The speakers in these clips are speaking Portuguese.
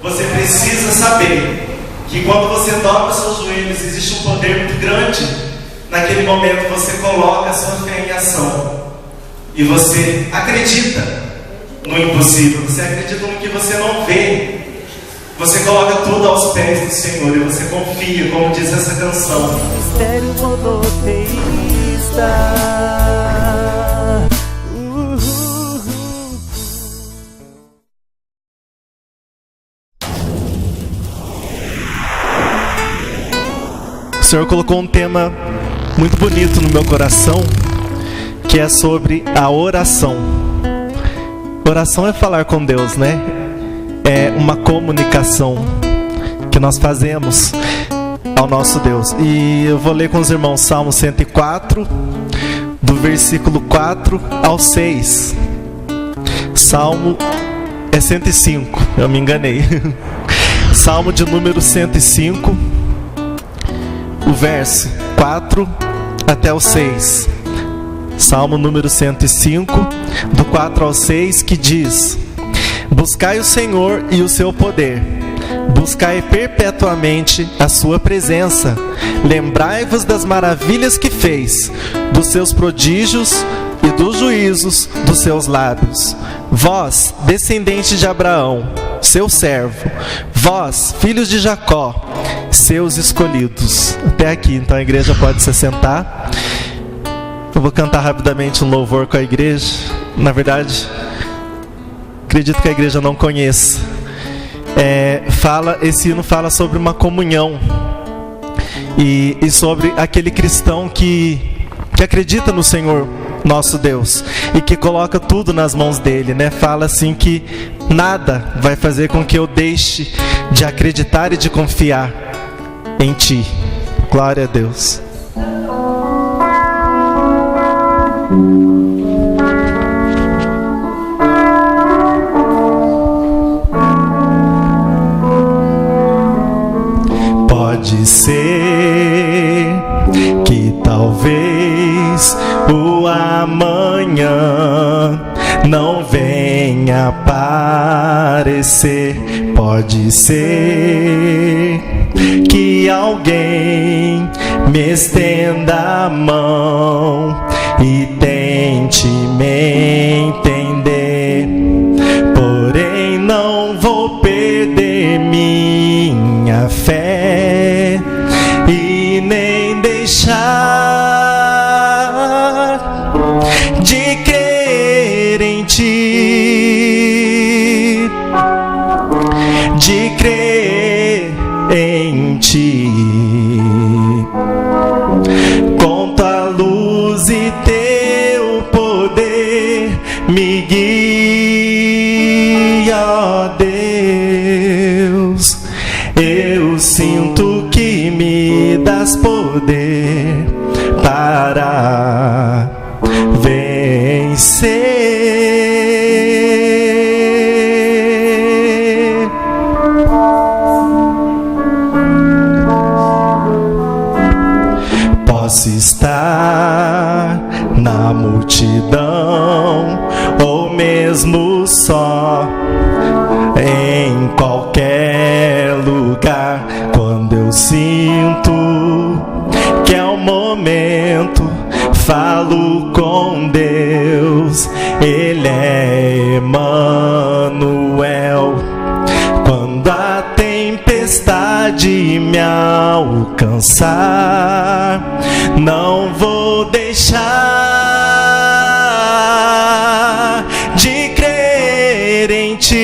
você precisa saber que quando você dobra os seus joelhos, existe um poder muito grande. Naquele momento você coloca a sua fé em ação e você acredita no impossível, você acredita no que você não vê. Você coloca tudo aos pés do Senhor e você confia, como diz essa canção. Mistério monoteísta. O Senhor colocou um tema muito bonito no meu coração, que é sobre a oração. Oração é falar com Deus, né? É uma comunicação que nós fazemos ao nosso Deus. E eu vou ler com os irmãos Salmo 104, do versículo 4 ao 6. Salmo é 105, eu me enganei. Salmo de número 105, o verso 4 até o 6. Salmo número 105, do 4 ao 6, que diz: Buscai o Senhor e o seu poder, buscai perpetuamente a sua presença, lembrai-vos das maravilhas que fez, dos seus prodígios e dos juízos dos seus lábios. Vós, descendentes de Abraão, seu servo, vós, filhos de Jacó, seus escolhidos. Até aqui, então a igreja pode se sentar. Eu vou cantar rapidamente um louvor com a igreja. Na verdade, acredito que a igreja não conheça. Esse hino fala sobre uma comunhão e sobre aquele cristão que acredita no Senhor nosso Deus e que coloca tudo nas mãos dele, né? Fala assim que nada vai fazer com que eu deixe de acreditar e de confiar em Ti. Glória a Deus. Pode ser que talvez o amanhã não venha aparecer. Pode ser que alguém me estenda a mão e tente me entender. Porém não vou perder minha fé e nem deixar de crer em Ti, de crer em Ti. Conto a luz e Teu poder me guia, ó Deus. Eu sinto que me das poder para vencer. Posso estar na multidão ou mesmo só, em qualquer lugar. Quando eu sinto que é o momento, falo com Deus, Ele é Emanuel. Quando a tempestade me alcançar, não vou deixar de crer em Ti,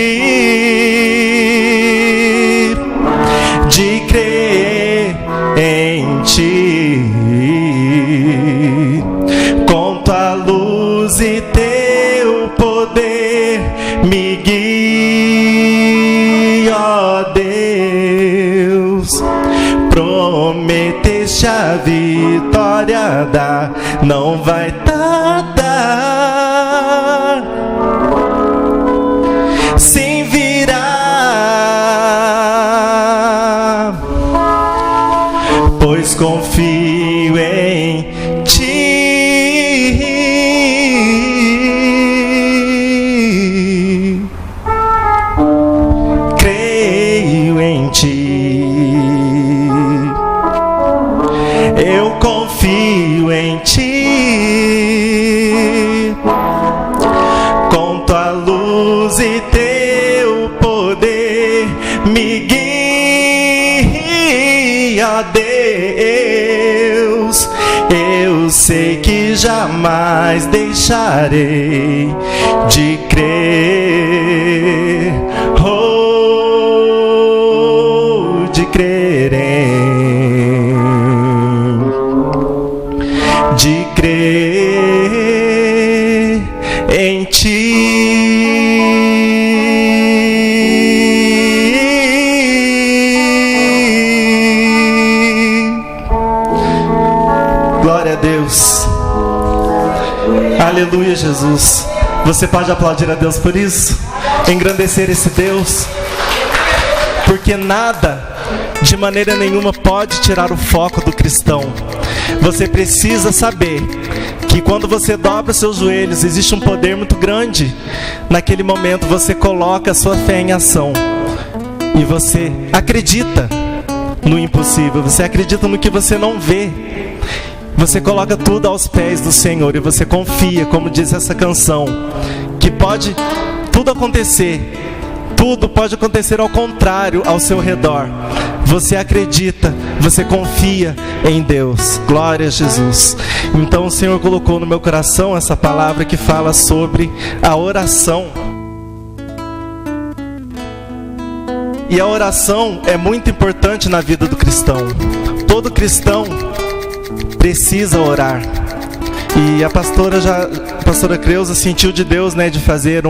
de crer em Ti. Conto a luz e Teu poder me guia, ó Deus. Prometeste a vitória dar, não vai tardar. Sim, virá, pois confio em Ti. Creio me guia, Deus. Eu sei que jamais deixarei de crer, de crer em Ti. Glória a Deus. Aleluia, Jesus. Você pode aplaudir a Deus por isso? Engrandecer esse Deus? Porque nada, de maneira nenhuma, pode tirar o foco do cristão. Você precisa saber que quando você dobra os seus joelhos, existe um poder muito grande. Naquele momento você coloca a sua fé em ação. E você acredita no impossível. Você acredita no que você não vê. Você coloca tudo aos pés do Senhor. E você confia, como diz essa canção, que pode tudo acontecer. Tudo pode acontecer ao contrário ao seu redor. Você acredita, você confia em Deus. Glória a Jesus. Então o Senhor colocou no meu coração essa palavra que fala sobre a oração. E a oração é muito importante na vida do cristão. Todo cristão precisa orar. E a pastora Creuza sentiu de Deus, né, de fazer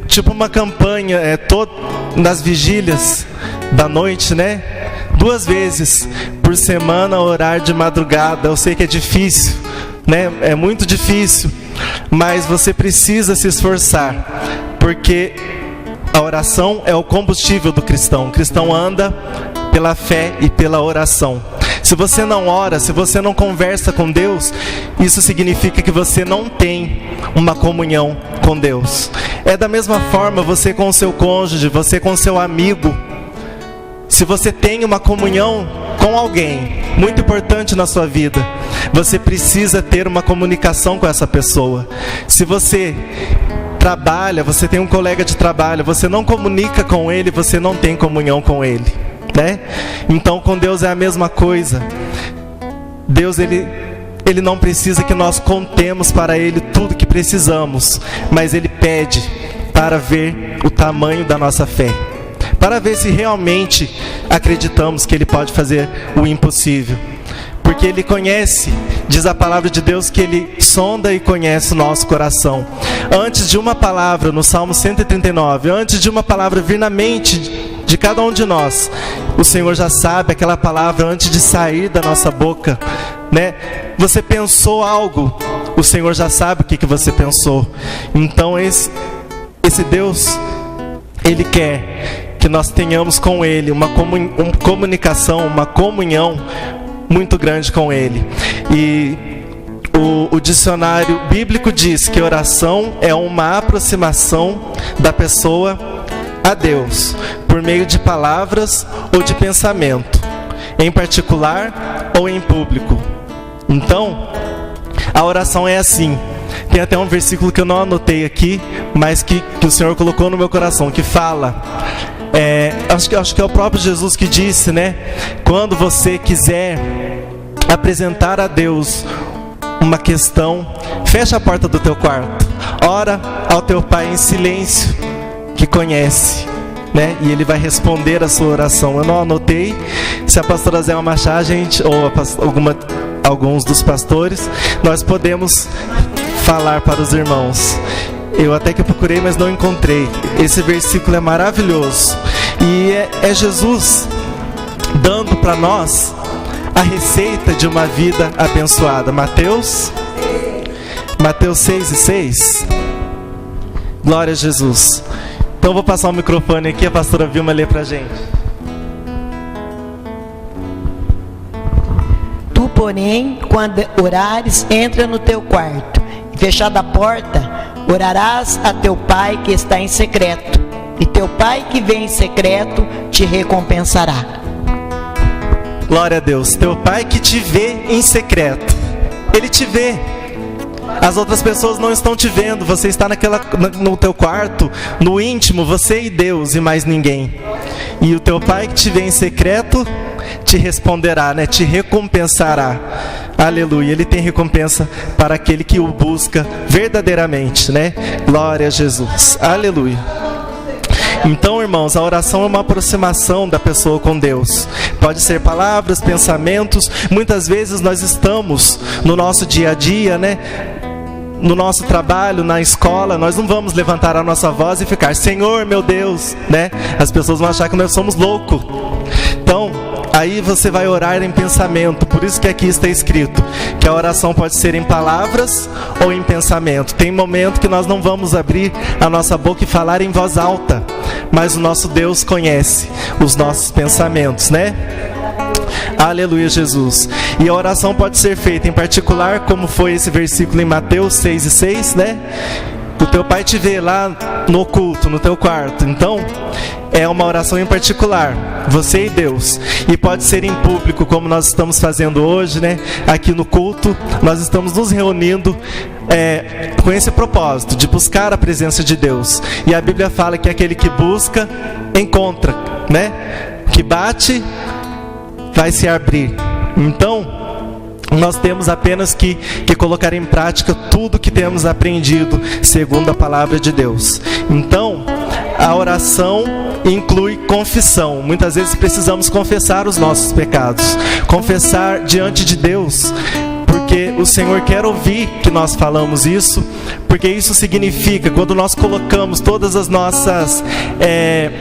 tipo uma campanha nas vigílias da noite, né? 2 vezes por semana orar de madrugada. Eu sei que é difícil, né? É muito difícil, mas você precisa se esforçar, porque a oração é o combustível do cristão. O cristão anda pela fé e pela oração. Se você não ora, se você não conversa com Deus, isso significa que você não tem uma comunhão com Deus. É da mesma forma você com o seu cônjuge, você com o seu amigo. Se você tem uma comunhão com alguém muito importante na sua vida, você precisa ter uma comunicação com essa pessoa. Se você trabalha, você tem um colega de trabalho, você não comunica com ele, você não tem comunhão com ele, né? Então com Deus é a mesma coisa. Deus, Ele não precisa que nós contemos para Ele tudo que precisamos, mas Ele pede para ver o tamanho da nossa fé, para ver se realmente acreditamos que Ele pode fazer o impossível. Porque Ele conhece, diz a palavra de Deus, que Ele sonda e conhece o nosso coração. Antes de uma palavra, no Salmo 139, antes de uma palavra vir na mente de cada um de nós, o Senhor já sabe aquela palavra antes de sair da nossa boca, né? Você pensou algo, o Senhor já sabe o que você pensou. Então esse Deus, Ele quer que nós tenhamos com Ele uma comunicação, uma comunhão muito grande com Ele. E o dicionário bíblico diz que oração é uma aproximação da pessoa a Deus, por meio de palavras ou de pensamento, em particular ou em público. Então, a oração é assim. Tem até um versículo que eu não anotei aqui, mas que o Senhor colocou no meu coração, que fala, acho que é o próprio Jesus que disse, né? Quando você quiser apresentar a Deus uma questão, fecha a porta do teu quarto, ora ao teu Pai em silêncio, que conhece, né? E Ele vai responder a sua oração. Eu não anotei. Se a pastora Zé Machado, gente, ou alguns dos pastores, nós podemos falar para os irmãos. Eu até que procurei, mas não encontrei. Esse versículo é maravilhoso. E é Jesus dando para nós a receita de uma vida abençoada. Mateus 6:6. Glória a Jesus. Então eu vou passar o microfone aqui, a pastora Vilma lê pra gente. Tu, porém, quando orares, entra no teu quarto, e fechada a porta, orarás a teu Pai que está em secreto, e teu Pai que vem em secreto te recompensará. Glória a Deus. Teu Pai que te vê em secreto, Ele te vê. As outras pessoas não estão te vendo. Você está no teu quarto, no íntimo, você e Deus e mais ninguém. E o teu Pai que te vê em secreto te responderá, né? Te recompensará. Aleluia. Ele tem recompensa para aquele que o busca verdadeiramente, né? Glória a Jesus. Aleluia. Então, irmãos, a oração é uma aproximação da pessoa com Deus. Pode ser palavras, pensamentos. Muitas vezes nós estamos no nosso dia a dia, né? No nosso trabalho, na escola, nós não vamos levantar a nossa voz e ficar: Senhor, meu Deus, né? As pessoas vão achar que nós somos loucos. Então, aí você vai orar em pensamento. Por isso que aqui está escrito que a oração pode ser em palavras ou em pensamento. Tem momento que nós não vamos abrir a nossa boca e falar em voz alta, mas o nosso Deus conhece os nossos pensamentos, né? Aleluia, Jesus. E a oração pode ser feita em particular, como foi esse versículo em Mateus 6:6, né? O teu Pai te vê lá no oculto, no teu quarto. Então, é uma oração em particular, você e Deus. E pode ser em público, como nós estamos fazendo hoje, né? Aqui no culto, nós estamos nos reunindo com esse propósito, de buscar a presença de Deus. E a Bíblia fala que aquele que busca, encontra, né? Que bate, vai se abrir. Então, nós temos apenas que colocar em prática tudo que temos aprendido segundo a palavra de Deus. Então, a oração inclui confissão. Muitas vezes precisamos confessar os nossos pecados, confessar diante de Deus, porque o Senhor quer ouvir que nós falamos isso, porque isso significa, quando nós colocamos todas as nossas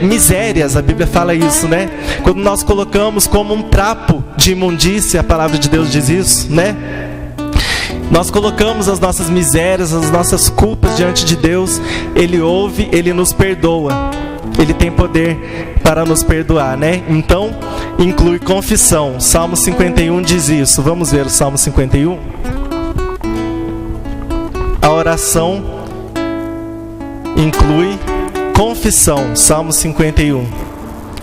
misérias, a Bíblia fala isso, né? Quando nós colocamos como um trapo de imundícia, a palavra de Deus diz isso, né? Nós colocamos as nossas misérias, as nossas culpas diante de Deus, Ele ouve, Ele nos perdoa. Ele tem poder para nos perdoar, né? Então, inclui confissão. Salmo 51 diz isso. Vamos ver o Salmo 51. A oração inclui confissão. Salmo 51.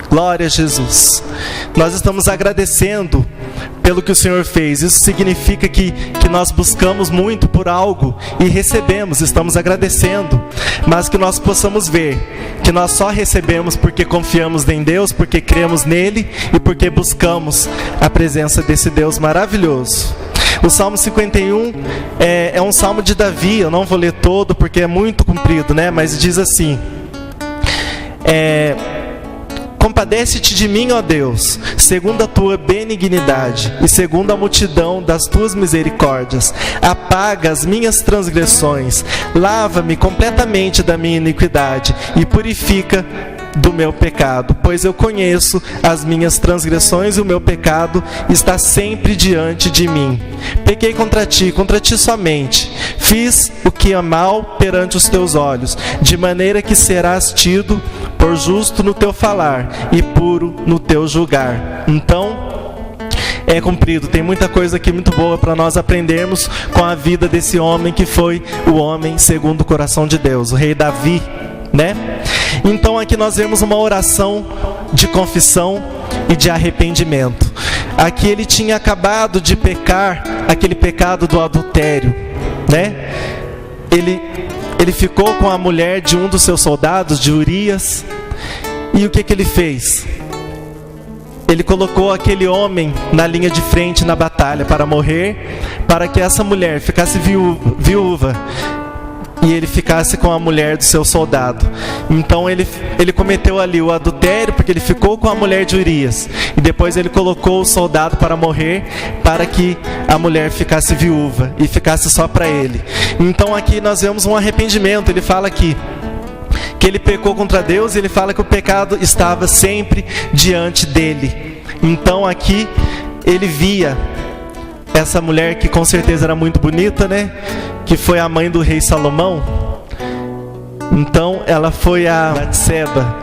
Glória a Jesus. Nós estamos agradecendo pelo que o Senhor fez. Isso significa que nós buscamos muito por algo e recebemos, estamos agradecendo. Mas que nós possamos ver que nós só recebemos porque confiamos em Deus, porque cremos nele e porque buscamos a presença desse Deus maravilhoso. O Salmo 51 é um salmo de Davi. Eu não vou ler todo porque é muito comprido, né? Mas diz assim: compadece-te de mim, ó Deus, segundo a tua benignidade e segundo a multidão das tuas misericórdias. Apaga as minhas transgressões, lava-me completamente da minha iniquidade e purifica do meu pecado, pois eu conheço as minhas transgressões e o meu pecado está sempre diante de mim. Pequei contra ti somente, fiz o que é mal perante os teus olhos, de maneira que serás tido por justo no teu falar e puro no teu julgar. Então, é cumprido. Tem muita coisa aqui muito boa para nós aprendermos com a vida desse homem que foi o homem segundo o coração de Deus, o rei Davi, né? Então aqui nós vemos uma oração de confissão e de arrependimento. Aqui ele tinha acabado de pecar, aquele pecado do adultério, né? Ele ficou com a mulher de um dos seus soldados, de Urias. E o que ele fez? Ele colocou aquele homem na linha de frente na batalha para morrer, para que essa mulher ficasse viúva e ele ficasse com a mulher do seu soldado. Então ele cometeu ali o adultério, porque ele ficou com a mulher de Urias, e depois ele colocou o soldado para morrer, para que a mulher ficasse viúva e ficasse só para ele. Então aqui nós vemos um arrependimento. Ele fala aqui que ele pecou contra Deus, e ele fala que o pecado estava sempre diante dele. Então aqui ele via essa mulher, que com certeza era muito bonita, né? Que foi a mãe do rei Salomão. Então ela foi a Batseba,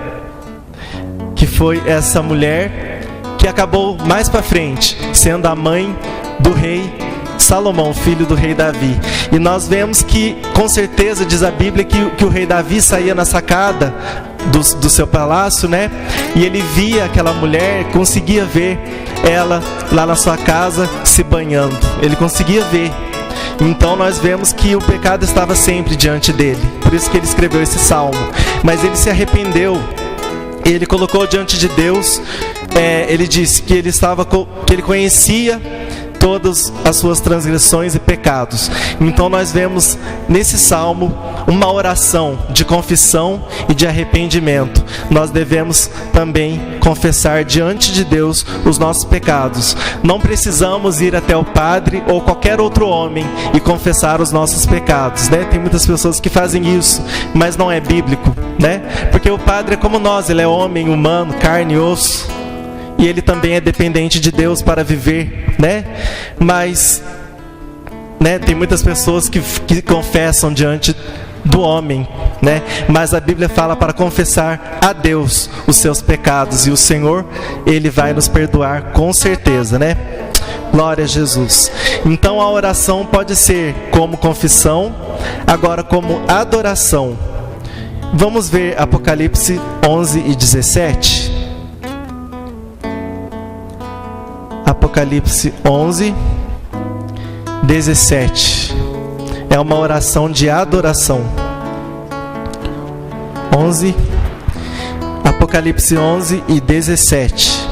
que foi essa mulher que acabou mais para frente sendo a mãe do rei Salomão, filho do rei Davi. E nós vemos que, com certeza, diz a Bíblia, que o rei Davi saía na sacada do seu palácio, né? E ele via aquela mulher, conseguia ver ela lá na sua casa se banhando. Ele conseguia ver. Então nós vemos que o pecado estava sempre diante dele. Por isso que ele escreveu esse salmo. Mas ele se arrependeu. Ele colocou diante de Deus. Ele disse que ele conhecia todas as suas transgressões e pecados. Então nós vemos nesse salmo uma oração de confissão e de arrependimento. Nós devemos também confessar diante de Deus os nossos pecados. Não precisamos ir até o padre ou qualquer outro homem e confessar os nossos pecados, né? Tem muitas pessoas que fazem isso, mas não é bíblico, né? Porque o padre é como nós, ele é homem, humano, carne e osso. E ele também é dependente de Deus para viver, né? Mas, né, tem muitas pessoas que confessam diante do homem, né? Mas a Bíblia fala para confessar a Deus os seus pecados. E o Senhor, Ele vai nos perdoar com certeza, né? Glória a Jesus. Então a oração pode ser como confissão, agora como adoração. Vamos ver Apocalipse 11 e 17. Apocalipse 11, 17. É uma oração de adoração. Apocalipse 11 e 17.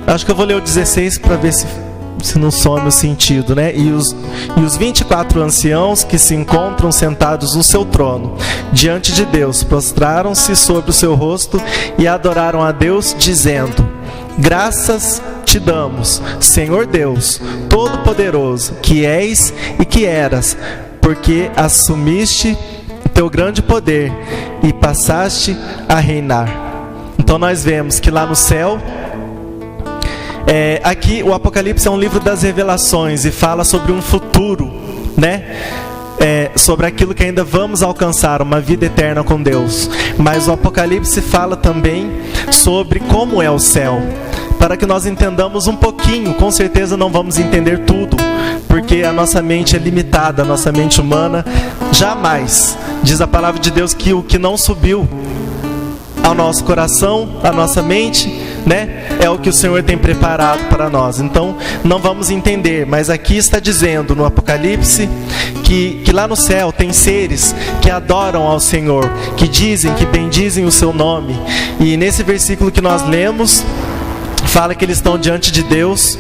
Acho que eu vou ler o 16 para ver se não some o sentido, né? E os 24 anciãos que se encontram sentados no seu trono, diante de Deus, prostraram-se sobre o seu rosto e adoraram a Deus, dizendo: graças te damos, Senhor Deus, Todo-Poderoso, que és e que eras, porque assumiste o teu grande poder e passaste a reinar. Então nós vemos que lá no céu, aqui o Apocalipse é um livro das revelações e fala sobre um futuro, né? Sobre aquilo que ainda vamos alcançar, uma vida eterna com Deus. Mas o Apocalipse fala também sobre como é o céu, para que nós entendamos um pouquinho. Com certeza não vamos entender tudo, porque a nossa mente é limitada, a nossa mente humana jamais. Diz a palavra de Deus que o que não subiu ao nosso coração, à nossa mente, né, é o que o Senhor tem preparado para nós. Então não vamos entender, mas aqui está dizendo no Apocalipse que lá no céu tem seres que adoram ao Senhor, que dizem, que bendizem o seu nome. E nesse versículo que nós lemos, fala que eles estão diante de Deus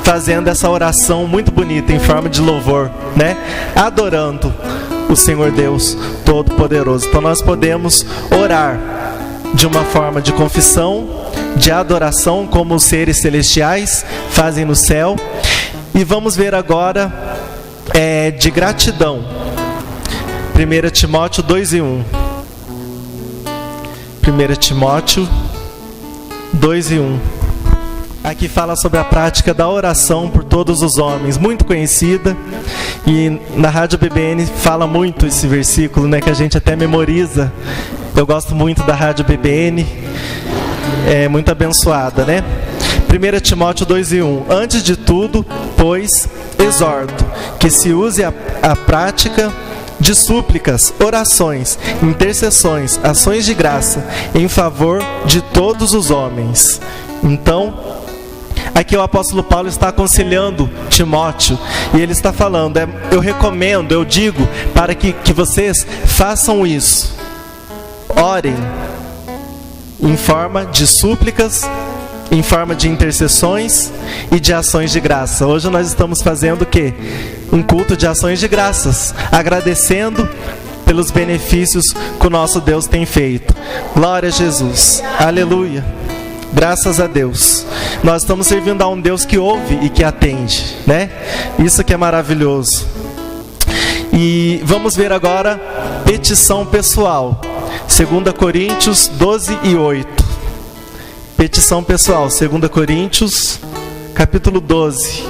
fazendo essa oração muito bonita em forma de louvor, né, adorando o Senhor Deus Todo-Poderoso. Então nós podemos orar de uma forma de confissão, de adoração, como os seres celestiais fazem no céu. E vamos ver agora de gratidão. 1 Timóteo 2 e 1. 1 Timóteo 2 e 1. Aqui fala sobre a prática da oração por todos os homens, muito conhecida. E na Rádio BBN fala muito esse versículo, né, que a gente até memoriza. Eu gosto muito da Rádio BBN, é muito abençoada, né? 1 Timóteo 2 e 1. Antes de tudo, pois, exorto que se use a prática de súplicas, orações, intercessões, ações de graça em favor de todos os homens. Então, aqui o apóstolo Paulo está aconselhando Timóteo, e ele está falando, eu recomendo, eu digo, para que vocês façam isso. Orem em forma de súplicas, em forma de intercessões e de ações de graça. Hoje nós estamos fazendo o quê? Um culto de ações de graças, agradecendo pelos benefícios que o nosso Deus tem feito. Glória a Jesus, aleluia, graças a Deus. Nós estamos servindo a um Deus que ouve e que atende, né? Isso que é maravilhoso. E vamos ver agora petição pessoal. 2 Coríntios 12 e 8. Petição pessoal, 2 Coríntios, capítulo 12,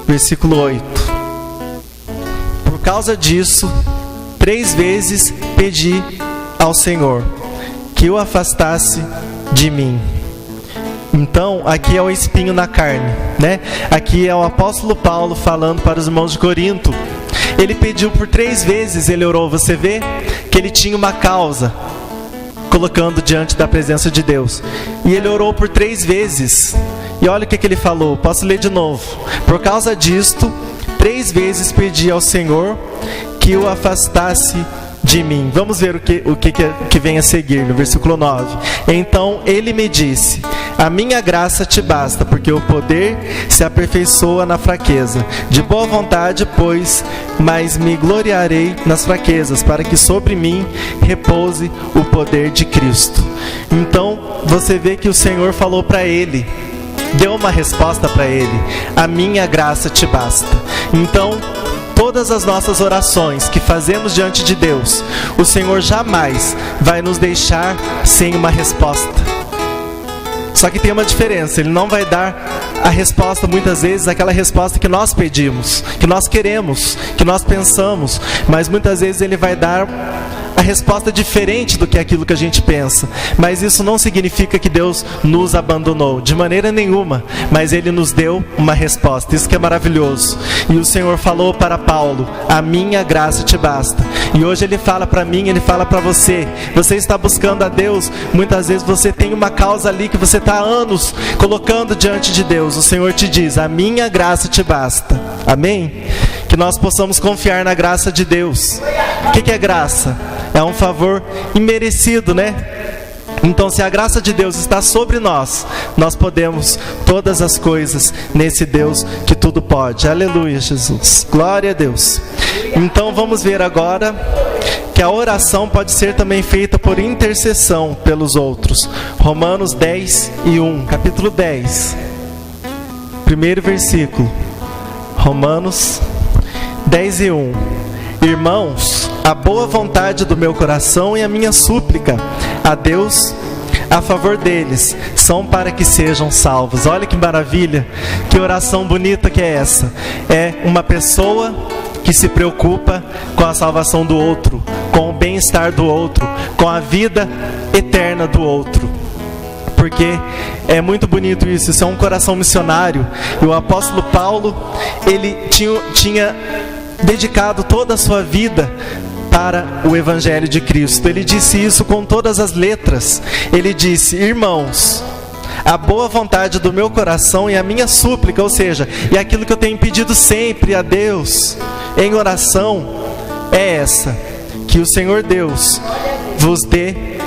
versículo 8. Por causa disso, 3 vezes pedi ao Senhor que o afastasse de mim. Então, aqui é o espinho na carne, né? Aqui é o apóstolo Paulo falando para os irmãos de Corinto. Ele pediu por 3 vezes, ele orou. Você vê que ele tinha uma causa. colocando diante da presença de Deus. E ele orou por 3 vezes. E olha o que ele falou, posso ler de novo. Por causa disto, 3 vezes pedi ao Senhor que o afastasse de mim. Vamos ver o que vem a seguir, no versículo 9. Então ele me disse: a minha graça te basta, porque o poder se aperfeiçoa na fraqueza. De boa vontade, pois, mas me gloriarei nas fraquezas, para que sobre mim repouse o poder de Cristo. Então você vê que o Senhor falou para ele, deu uma resposta para ele: a minha graça te basta. Então, todas as nossas orações que fazemos diante de Deus, o Senhor jamais vai nos deixar sem uma resposta. Só que tem uma diferença, Ele não vai dar a resposta, muitas vezes, aquela resposta que nós pedimos, que nós queremos, que nós pensamos, mas muitas vezes Ele vai dar a resposta diferente do que aquilo que a gente pensa. Mas isso não significa que Deus nos abandonou, de maneira nenhuma, mas Ele nos deu uma resposta. Isso que é maravilhoso. E o Senhor falou para Paulo: a minha graça te basta. E hoje Ele fala para mim, Ele fala para você. Você está buscando a Deus, muitas vezes você tem uma causa ali que você está há anos colocando diante de Deus. O Senhor te diz: a minha graça te basta. Amém? Que nós possamos confiar na graça de Deus. O que é graça? É um favor imerecido, né? Então, se a graça de Deus está sobre nós, nós podemos todas as coisas nesse Deus que tudo pode. Aleluia, Jesus. Glória a Deus. Então, vamos ver agora que a oração pode ser também feita por intercessão pelos outros. Romanos 10:1, capítulo 10, primeiro versículo. Romanos 10:1. Irmãos, a boa vontade do meu coração e a minha súplica a Deus a favor deles são para que sejam salvos. Olha que maravilha, que oração bonita que é essa. É uma pessoa que se preocupa com a salvação do outro, com o bem-estar do outro, com a vida eterna do outro. Porque é muito bonito isso, isso é um coração missionário. E o apóstolo Paulo, ele tinha dedicado toda a sua vida para o Evangelho de Cristo. Ele disse isso com todas as letras. Ele disse: irmãos, a boa vontade do meu coração e a minha súplica, ou seja, e aquilo que eu tenho pedido sempre a Deus em oração, é essa: que o Senhor Deus vos dê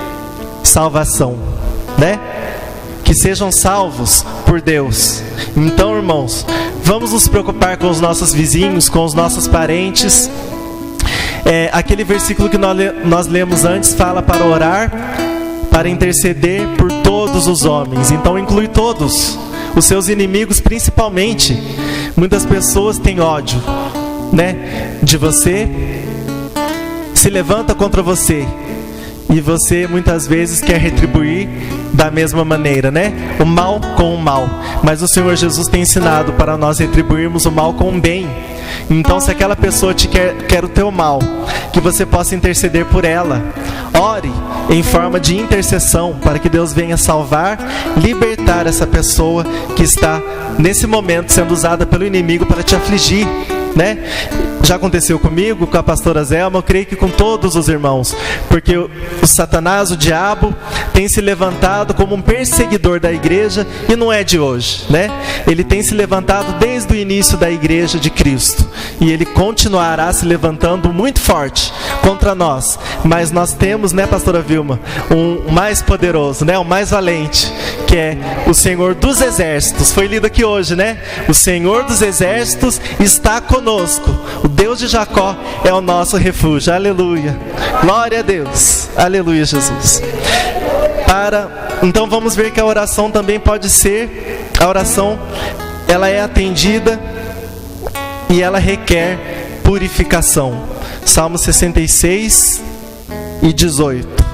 salvação, né? Que sejam salvos por Deus. Então, irmãos, vamos nos preocupar com os nossos vizinhos, com os nossos parentes. Aquele versículo que nós lemos antes fala para orar, para interceder por todos os homens. Então inclui todos, os seus inimigos principalmente. Muitas pessoas têm ódio, né, de você, se levanta contra você, e você muitas vezes quer retribuir da mesma maneira, né? O mal com o mal. Mas o Senhor Jesus tem ensinado para nós retribuirmos o mal com o bem. Então, se aquela pessoa quer o teu mal, que você possa interceder por ela. Ore em forma de intercessão, para que Deus venha salvar, libertar essa pessoa que está nesse momento sendo usada pelo inimigo para te afligir, né? Já aconteceu comigo, com a pastora Zelma, eu creio que com todos os irmãos, porque o Satanás, o diabo, tem se levantado como um perseguidor da igreja, e não é de hoje, né? Ele tem se levantado desde o início da igreja de Cristo, e ele continuará se levantando muito forte contra nós. Mas nós temos, né, pastora Vilma, um mais poderoso, né, um mais valente, que é o Senhor dos Exércitos. Foi lido aqui hoje, né? O Senhor dos Exércitos está conosco. O Deus de Jacó é o nosso refúgio. Aleluia. Glória a Deus. Aleluia, Jesus. Então vamos ver que a oração também pode ser, a oração, ela é atendida e ela requer purificação. Salmo 66:18.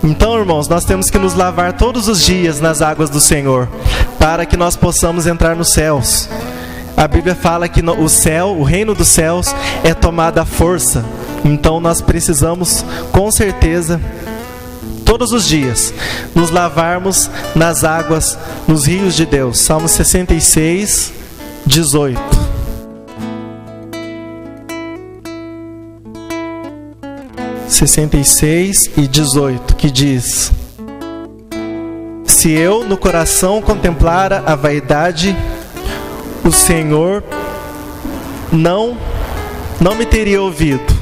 Então, irmãos, nós temos que nos lavar todos os dias nas águas do Senhor, para que nós possamos entrar nos céus. A Bíblia fala que o céu, o reino dos céus, é tomado à força. Então nós precisamos, com certeza, todos os dias, nos lavarmos nas águas, nos rios de Deus. Salmo 66:18. 66 e 18, que diz: se eu no coração contemplara a vaidade, o Senhor não me teria ouvido.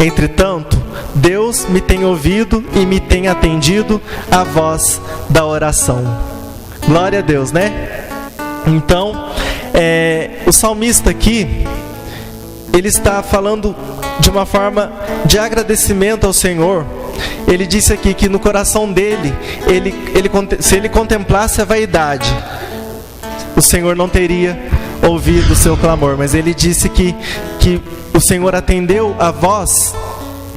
Entretanto, Deus me tem ouvido e me tem atendido a voz da oração. Glória a Deus, né? Então, o salmista aqui, ele está falando de uma forma de agradecimento ao Senhor. Ele disse aqui que no coração dele, se ele contemplasse a vaidade, o Senhor não teria ouvido o seu clamor. Mas ele disse que o Senhor atendeu a voz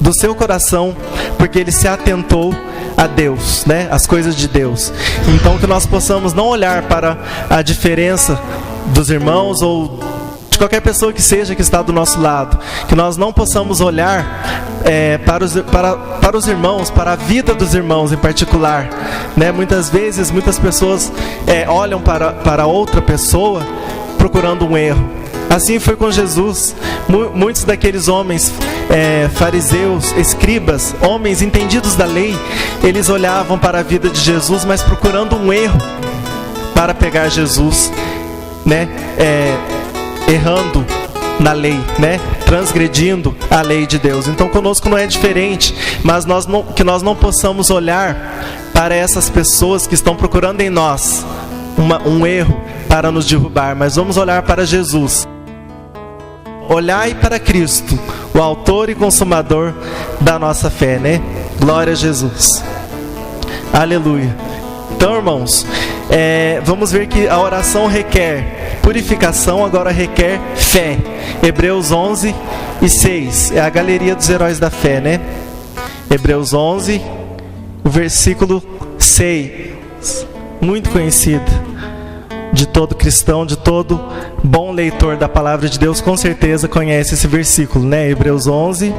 do seu coração, porque ele se atentou a Deus, né? As coisas de Deus. Então que nós possamos não olhar para a diferença dos irmãos ou de qualquer pessoa que seja que está do nosso lado, que nós não possamos olhar para os irmãos, para a vida dos irmãos em particular, né? Muitas vezes, muitas pessoas olham para outra pessoa procurando um erro. Assim foi com Jesus. Muitos daqueles homens fariseus, escribas, homens entendidos da lei, eles olhavam para a vida de Jesus, mas procurando um erro para pegar Jesus, né? Errando na lei, né? Transgredindo a lei de Deus. Então conosco não é diferente, mas que nós não possamos olhar para essas pessoas que estão procurando em nós um erro para nos derrubar, mas vamos olhar para Jesus. Olhai para Cristo, o autor e consumador da nossa fé, né? Glória a Jesus. Aleluia. Então, irmãos, vamos ver que a oração requer purificação, agora requer fé. Hebreus 11 e 6. É a galeria dos heróis da fé, né? Hebreus 11, o versículo 6. Muito conhecido de todo cristão, de todo bom leitor da palavra de Deus, com certeza conhece esse versículo, né? Hebreus 11,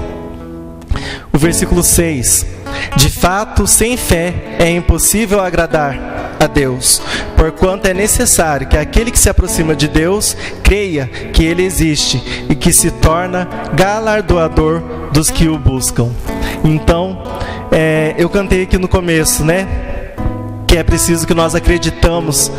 o versículo 6. De fato, sem fé é impossível agradar a Deus, porquanto é necessário que aquele que se aproxima de Deus creia que Ele existe e que se torna galardoador dos que o buscam. Então, eu cantei aqui no começo, né? Que é preciso que nós acreditemos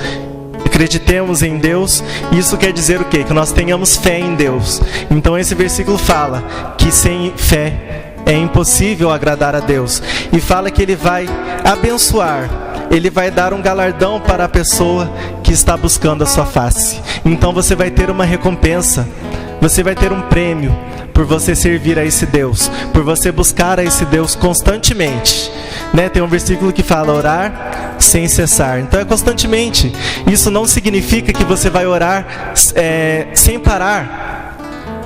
em Deus. Isso quer dizer o quê? Que nós tenhamos fé em Deus. Então esse versículo fala que sem fé é impossível agradar a Deus. E fala que Ele vai abençoar, Ele vai dar um galardão para a pessoa que está buscando a sua face. Então você vai ter uma recompensa, você vai ter um prêmio por você servir a esse Deus, por você buscar a esse Deus constantemente, né? Tem um versículo que fala orar sem cessar. Então é constantemente. Isso não significa que você vai orar sem parar,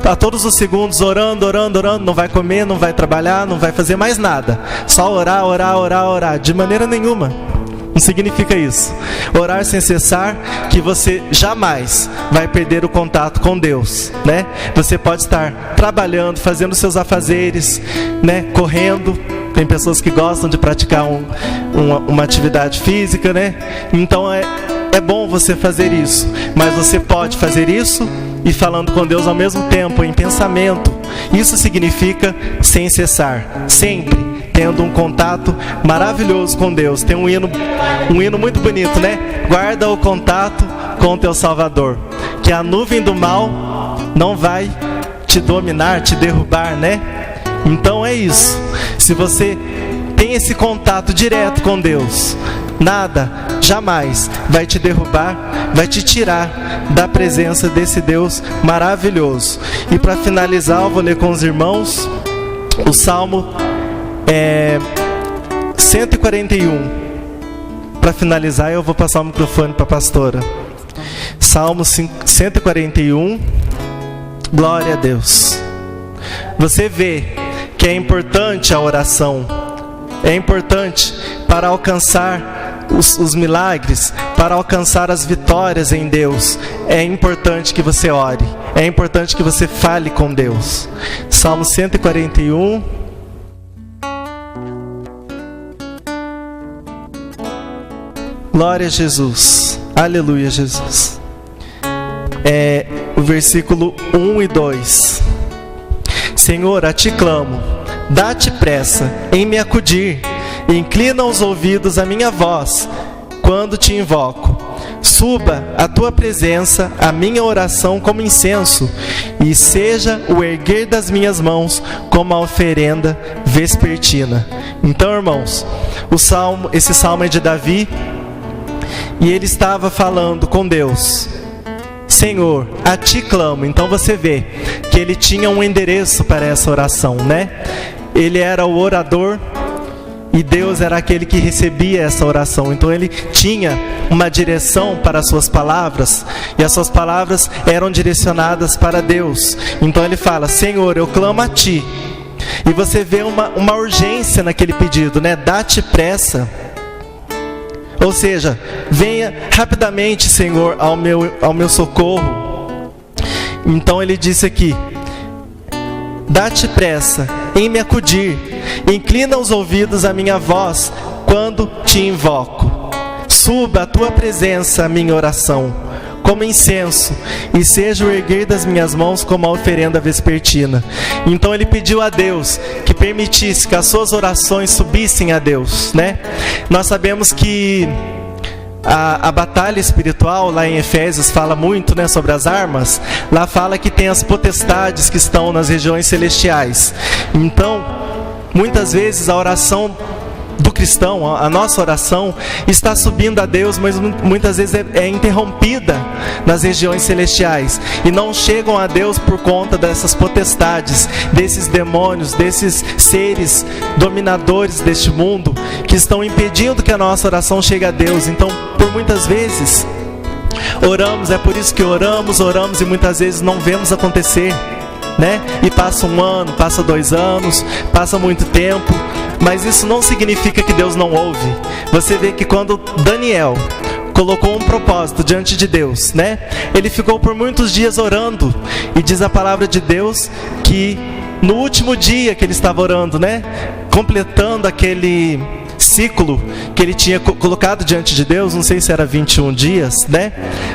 a todos os segundos, orando, não vai comer, não vai trabalhar, não vai fazer mais nada, só orar, de maneira nenhuma. Não significa isso. Orar sem cessar, que você jamais vai perder o contato com Deus, né? Você pode estar trabalhando, fazendo seus afazeres, né? Correndo. Tem pessoas que gostam de praticar uma atividade física, né? Então é bom você fazer isso. Mas você pode fazer isso e falando com Deus ao mesmo tempo, em pensamento. Isso significa sem cessar, sempre tendo um contato maravilhoso com Deus. Tem um hino muito bonito, né? Guarda o contato com o teu Salvador, que a nuvem do mal não vai te dominar, te derrubar, né? Então é isso. Se você tem esse contato direto com Deus, nada, jamais vai te derrubar, vai te tirar da presença desse Deus maravilhoso. E para finalizar, eu vou ler com os irmãos o Salmo 141. Para finalizar, eu vou passar o microfone para a pastora. Salmo 141. Glória a Deus. Você vê que é importante a oração. É importante para alcançar os milagres, para alcançar as vitórias em Deus. É importante que você ore. É importante que você fale com Deus. Salmo 141. Glória a Jesus. Aleluia, Jesus. O versículo 1 e 2. Senhor, a ti clamo, dá-te pressa em me acudir, inclina os ouvidos à minha voz, quando te invoco. Suba à tua presença a minha oração como incenso, e seja o erguer das minhas mãos como a oferenda vespertina. Então, irmãos, esse salmo é de Davi, e ele estava falando com Deus: Senhor, a ti clamo. Então você vê que ele tinha um endereço para essa oração, né? Ele era o orador e Deus era aquele que recebia essa oração. Então ele tinha uma direção para as suas palavras, e as suas palavras eram direcionadas para Deus. Então ele fala: Senhor, eu clamo a ti. E você vê uma urgência naquele pedido, né? Dá-te pressa. Ou seja, venha rapidamente, Senhor, ao meu socorro. Então ele disse aqui: dá-te pressa em me acudir, inclina os ouvidos à minha voz quando te invoco. Suba à tua presença a minha oração como incenso, e seja o erguer das minhas mãos como a oferenda vespertina. Então ele pediu a Deus que permitisse que as suas orações subissem a Deus, né? Nós sabemos que a batalha espiritual lá em Efésios fala muito, né, sobre as armas. Lá fala que tem as potestades que estão nas regiões celestiais. Então, muitas vezes a oração do cristão, a nossa oração está subindo a Deus, mas muitas vezes é interrompida nas regiões celestiais, e não chegam a Deus por conta dessas potestades, desses demônios, desses seres dominadores deste mundo, que estão impedindo que a nossa oração chegue a Deus. Então, por muitas vezes oramos, é por isso que oramos e muitas vezes não vemos acontecer, né? E passa 1 ano, passa 2 anos, passa muito tempo, mas isso não significa que Deus não ouve. Você vê que quando Daniel colocou um propósito diante de Deus, né? Ele ficou por muitos dias orando, e diz a palavra de Deus que no último dia que ele estava orando, né, completando aquele ciclo que ele tinha colocado diante de Deus, não sei se era 21 dias, né?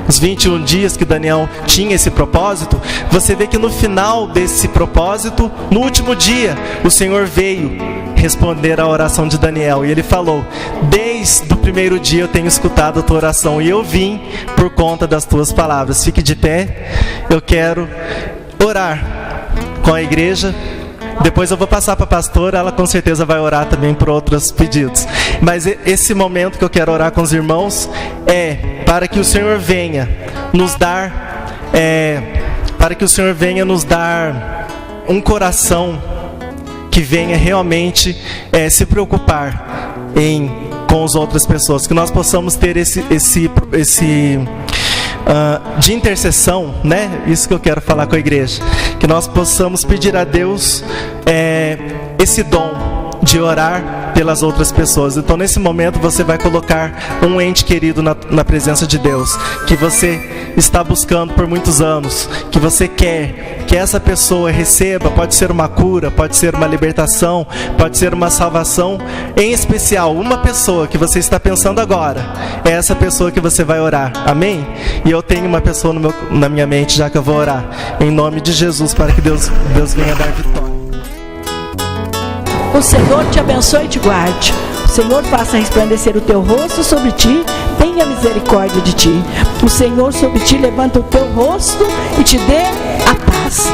Os 21 dias que Daniel tinha esse propósito. Você vê que no final desse propósito, no último dia, o Senhor veio responder a oração de Daniel, e ele falou: desde o primeiro dia eu tenho escutado a tua oração, e eu vim por conta das tuas palavras. Fique de pé, eu quero orar com a igreja. Depois eu vou passar para a pastora, ela com certeza vai orar também por outros pedidos. Mas esse momento que eu quero orar com os irmãos é para que o Senhor venha nos dar, um coração que venha realmente se preocupar com as outras pessoas, que nós possamos ter esse de intercessão, né? Isso que eu quero falar com a igreja, que nós possamos pedir a Deus esse dom de orar pelas outras pessoas. Então, nesse momento, você vai colocar um ente querido na presença de Deus, que você está buscando por muitos anos, que você quer que essa pessoa receba. Pode ser uma cura, pode ser uma libertação, pode ser uma salvação. Em especial, uma pessoa que você está pensando agora, é essa pessoa que você vai orar, amém? E eu tenho uma pessoa na minha mente, já que eu vou orar em nome de Jesus, para que Deus venha dar vitória. O Senhor te abençoe e te guarde. O Senhor faça resplandecer o teu rosto sobre ti, tenha misericórdia de ti. O Senhor sobre ti levanta o teu rosto e te dê a paz.